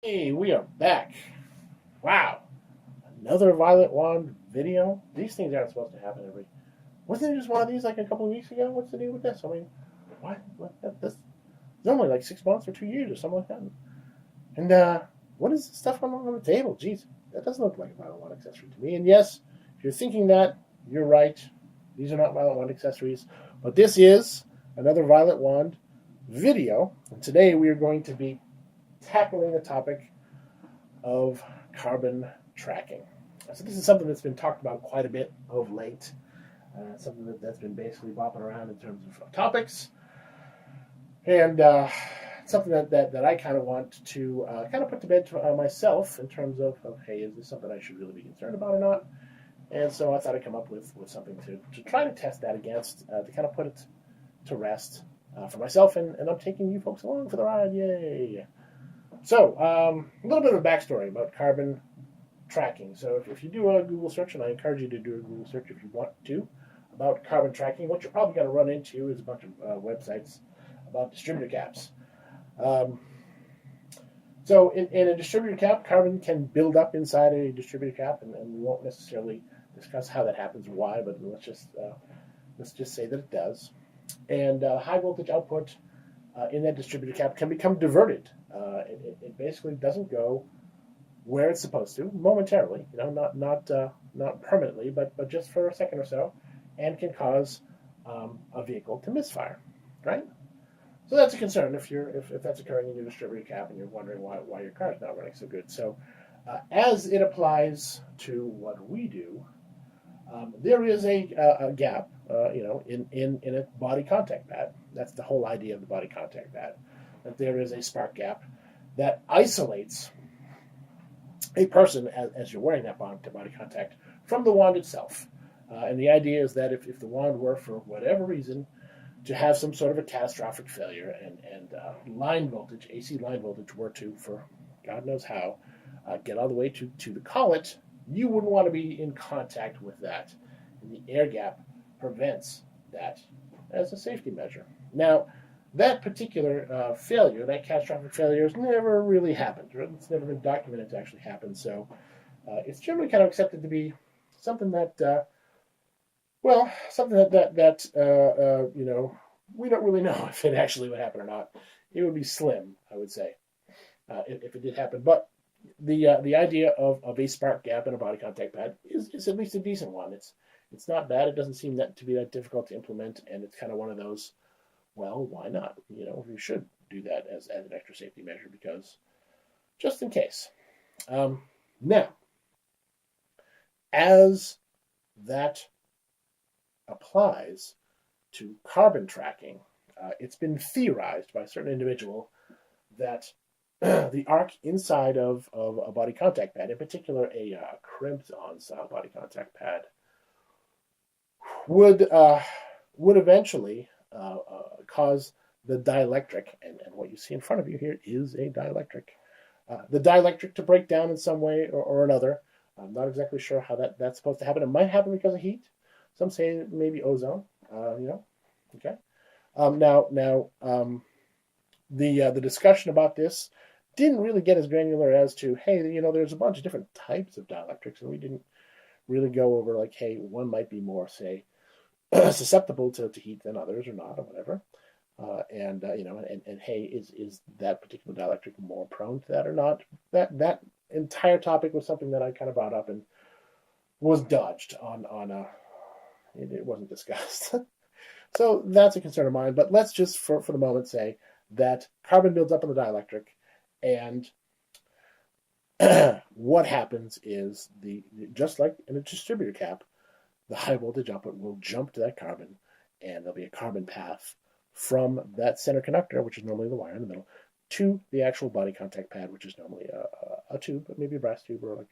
Hey, we are back. Wow, another Violet Wand video. These things aren't supposed to happen every. Wasn't there just one of these like a couple of weeks ago? What's the deal with this? I mean, why? This is normally like 6 months or 2 years or something like that. And what is this stuff on the table? Jeez, that doesn't look like a Violet Wand accessory to me. And yes, if you're thinking that, you're right. These are not Violet Wand accessories, but this is another Violet Wand video. And today we are going to be tackling the topic of carbon tracking. So this is something that's been talked about quite a bit of late. Something that's been basically bopping around in terms of topics, and something that I kind of want to kind of put to bed to, myself in terms of hey, is this something I should really be concerned about or not? And so I thought I'd come up with something to try to test that against, to kind of put it to rest for myself, and I'm taking you folks along for the ride. Yay! So, a little bit of a backstory about carbon tracking. So, if you do a Google search, and I encourage you to do a Google search if you want to, about carbon tracking, what you're probably going to run into is a bunch of websites about distributor caps. Um, so, in a distributor cap, carbon can build up inside a distributor cap, and we won't necessarily discuss how that happens, why, but let's just say that it does. And high voltage output in that distributor cap can become diverted. It basically doesn't go where it's supposed to momentarily, not permanently, but just for a second or so, and can cause a vehicle to misfire, right? So that's a concern if that's occurring in your distributor cap and you're wondering why your car is not running so good. So as it applies to what we do, there is a gap, in a body contact pad. That's the whole idea of the body contact pad. That there is a spark gap that isolates a person as you're wearing that body contact from the wand itself. And the idea is that if the wand were, for whatever reason, to have some sort of a catastrophic failure and line voltage, AC line voltage, were to, for God knows how, get all the way to the collet, you wouldn't want to be in contact with that. And the air gap prevents that as a safety measure. Now, that particular failure, that catastrophic failure, has never really happened. Right? It's never been documented to actually happen. So it's generally kind of accepted to be something that, something that we don't really know if it actually would happen or not. It would be slim, I would say, if it did happen. But the idea of a spark gap in a body contact pad is at least a decent one. It's not bad. It doesn't seem to be that difficult to implement, and it's kind of one of those. Well, why not? You should do that as an extra safety measure because just in case. Now, as that applies to carbon tracking, it's been theorized by a certain individual that the arc inside of a body contact pad, in particular a crimped on style body contact pad, would eventually cause the dielectric, and what you see in front of you here is a dielectric. The dielectric to break down in some way or another. I'm not exactly sure how that's supposed to happen. It might happen because of heat. Some say maybe ozone. Okay. The discussion about this didn't really get as granular as to, hey, there's a bunch of different types of dielectrics, and we didn't really go over like, hey, one might be more, say, susceptible to heat than others or not or whatever. And hey, is that particular dielectric more prone to that or not? That entire topic was something that I kind of brought up and was dodged on it wasn't discussed. So that's a concern of mine. But let's just for the moment say that carbon builds up in the dielectric, and what happens is just like in a distributor cap, the high voltage output will jump to that carbon, and there'll be a carbon path from that center conductor, which is normally the wire in the middle, to the actual body contact pad, which is normally a tube, but maybe a brass tube or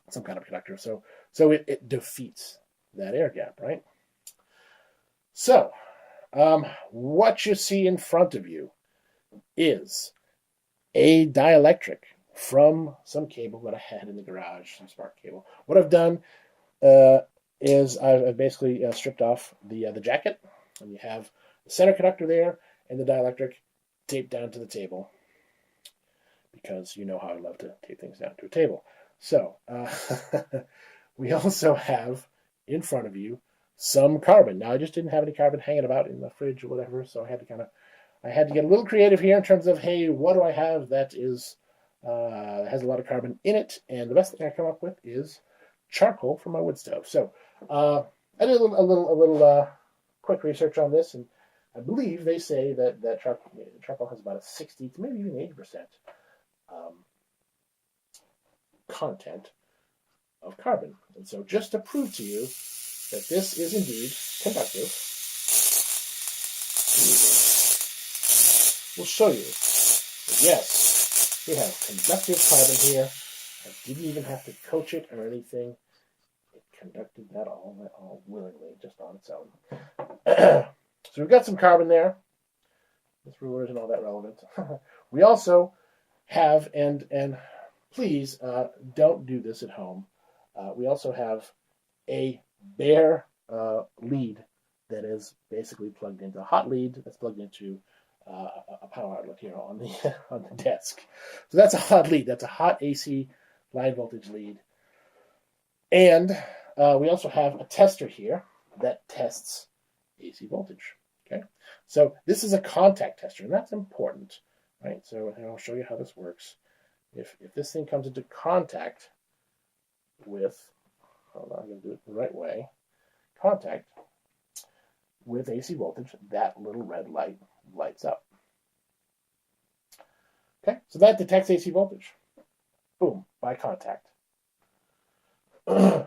some kind of conductor. So it defeats that air gap, right? So what you see in front of you is a dielectric from some cable that I had in the garage, some spark cable. What I've done is I've basically stripped off the jacket, and you have the center conductor there and the dielectric taped down to the table because you know how I love to tape things down to a table. So we also have in front of you some carbon. Now I just didn't have any carbon hanging about in the fridge or whatever, so I had to get a little creative here in terms of, hey, what do I have that is has a lot of carbon in it? And the best thing I come up with is charcoal from my wood stove. So I did a little quick research on this, and I believe they say that charcoal has about a 60 to maybe even 80% content of carbon. And so just to prove to you that this is indeed conductive, we'll show you that yes, we have conductive carbon here. I didn't even have to coach it or anything. It conducted that all willingly, just on its own. So we've got some carbon there. This ruler isn't all that relevant. We also have, and please don't do this at home. We also have a bare lead that is basically plugged into a hot lead that's plugged into a power outlet here on the desk. So that's a hot lead. That's a hot AC line voltage lead. And we also have a tester here that tests AC voltage. Okay, so this is a contact tester, and that's important, right? So I'll show you how this works. If this thing comes into contact with, hold on, I'm going to do it the right way, contact with AC voltage, that little red light lights up. Okay, so that detects AC voltage. Boom, by contact.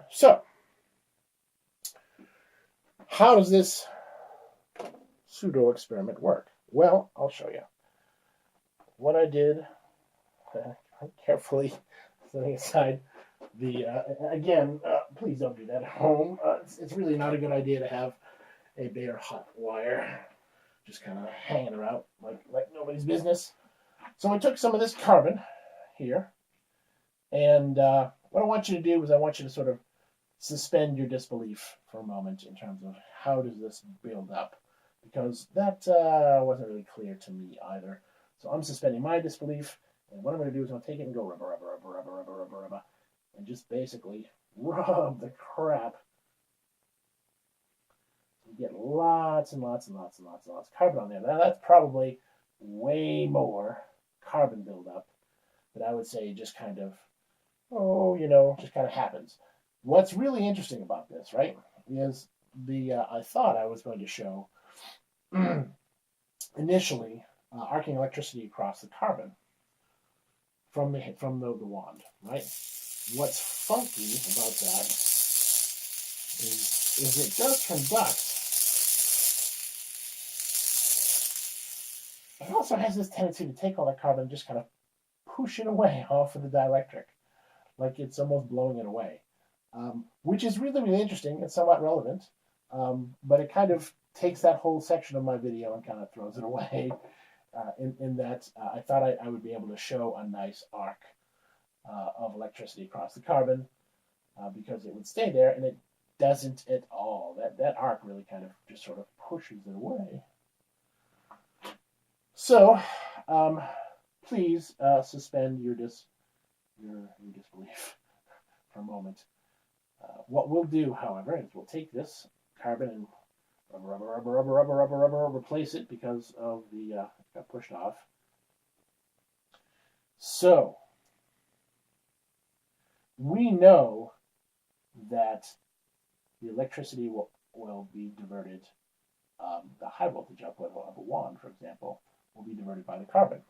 So, how does this pseudo experiment work? Well, I'll show you. What I did, carefully setting aside the, again, please don't do that at home. It's really not a good idea to have a bare hot wire just kind of hanging around like nobody's business. So I took some of this carbon here, and what I want you to do is I want you to sort of suspend your disbelief for a moment in terms of how does this build up, because that wasn't really clear to me either. So I'm suspending my disbelief, and what I'm going to do is I'll take it and go rubber, and just basically rub the crap. You get lots and lots of carbon on there. Now that's probably way more carbon buildup, but I would say just kind of, just kind of happens. What's really interesting about this, right, is I thought I was going to show initially arcing electricity across the carbon from the wand, right? What's funky about that is it does conduct. It also has this tendency to take all that carbon and just kind of push it away off of the dielectric, like it's almost blowing it away, which is really, really interesting and somewhat relevant, but it kind of takes that whole section of my video and kind of throws it away, in that I thought I would be able to show a nice arc of electricity across the carbon, because it would stay there, and it doesn't at all. That arc really kind of just sort of pushes it away. So, please suspend your disbelief for a moment. What we'll do, however, is we'll take this carbon and rubber, replace it because of the it got pushed off. So, we know that the electricity will be diverted. The high voltage output of a wand, for example, will be diverted by the carbon.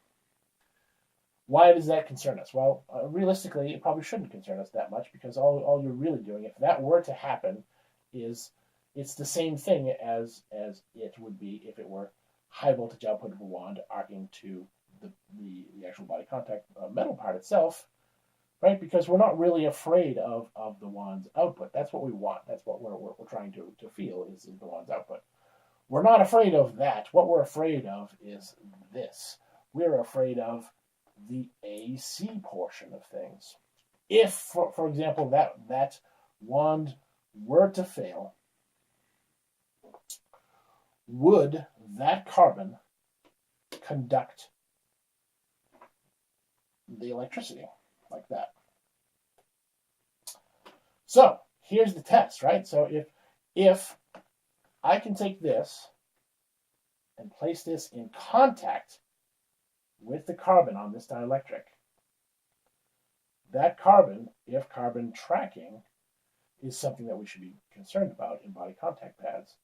Why does that concern us? Well, realistically, it probably shouldn't concern us that much, because all you're really doing, if that were to happen, is it's the same thing as it would be if it were high voltage output of a wand arcing to the actual body contact metal part itself, right? Because we're not really afraid of the wand's output. That's what we want. That's what we're trying to feel is the wand's output. We're not afraid of that. What we're afraid of is this. We're afraid of the AC portion of things. If, for example, that wand were to fail, would that carbon conduct the electricity like that. So here's the test, right? So if I can take this and place this in contact with the carbon on this dielectric, that carbon, if carbon tracking is something that we should be concerned about in body contact pads,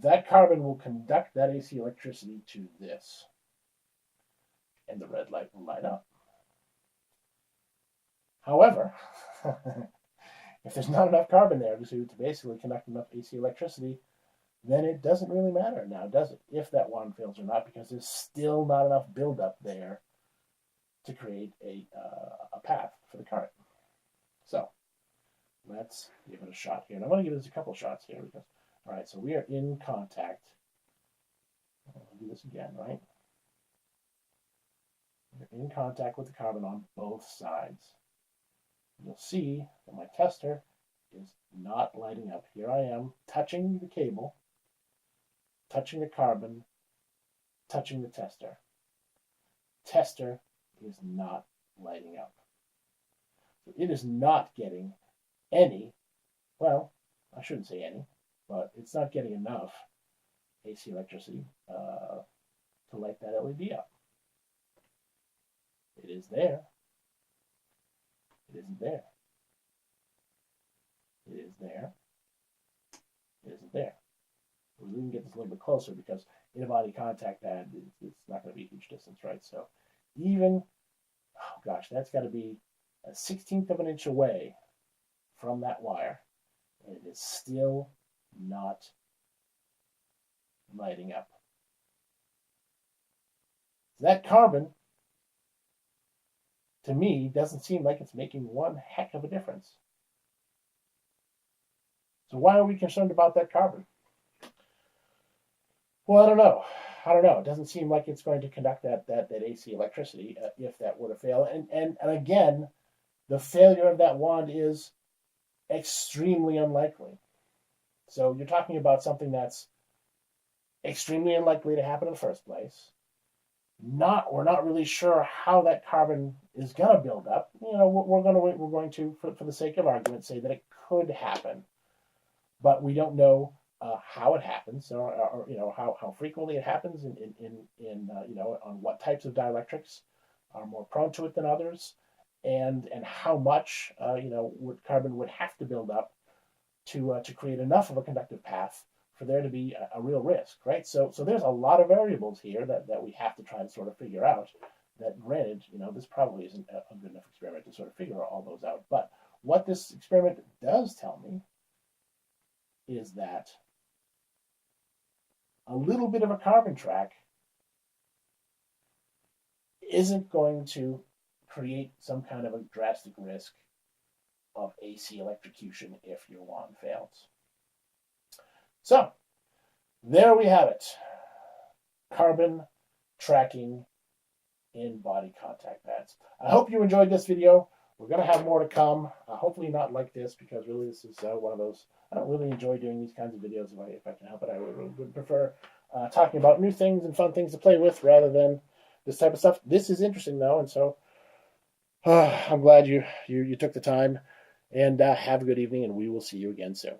that carbon will conduct that AC electricity to this, and the red light will light up. However, if there's not enough carbon there to basically conduct enough AC electricity, then it doesn't really matter now, does it, if that wand fails or not, because there's still not enough buildup there to create a path for the current. So let's give it a shot here. And I'm going to give this a couple shots here because, all right, so we are in contact. I'll do this again, right? We're in contact with the carbon on both sides. You'll see that my tester is not lighting up. Here I am touching the cable, touching the carbon, touching the tester. Tester is not lighting up. So it is not getting any, well, I shouldn't say any, but it's not getting enough AC electricity to light that LED up. It is there. It isn't there. It is there. It isn't there. We can get this a little bit closer because in a body contact pad, it's not going to be a huge distance, right? So even, oh gosh, that's got to be a 1/16 of an inch away from that wire, and it is still not lighting up. That carbon, to me, doesn't seem like it's making one heck of a difference. So why are we concerned about that carbon? Well, I don't know. It doesn't seem like it's going to conduct that AC electricity if that were to fail. And again, the failure of that wand is extremely unlikely. So you're talking about something that's extremely unlikely to happen in the first place. We're not really sure how that carbon is going to build up. You know, we're going to, for the sake of argument, say that it could happen, but we don't know how it happens, or you know how frequently it happens, in you know, on what types of dielectrics are more prone to it than others, and how much you know carbon would have to build up to create enough of a conductive path for there to be a real risk, right? So there's a lot of variables here that we have to try to sort of figure out. That, granted, you know, this probably isn't a good enough experiment to sort of figure all those out. But what this experiment does tell me is that a little bit of a carbon track isn't going to create some kind of a drastic risk of AC electrocution if your wand fails. So, there we have it. Carbon tracking in body contact pads. I hope you enjoyed this video. We're going to have more to come. Hopefully not like this, because really this is one of those, I don't really enjoy doing these kinds of videos if I can help it. I would prefer talking about new things and fun things to play with rather than this type of stuff. This is interesting though, and so I'm glad you took the time, and have a good evening, and we will see you again soon.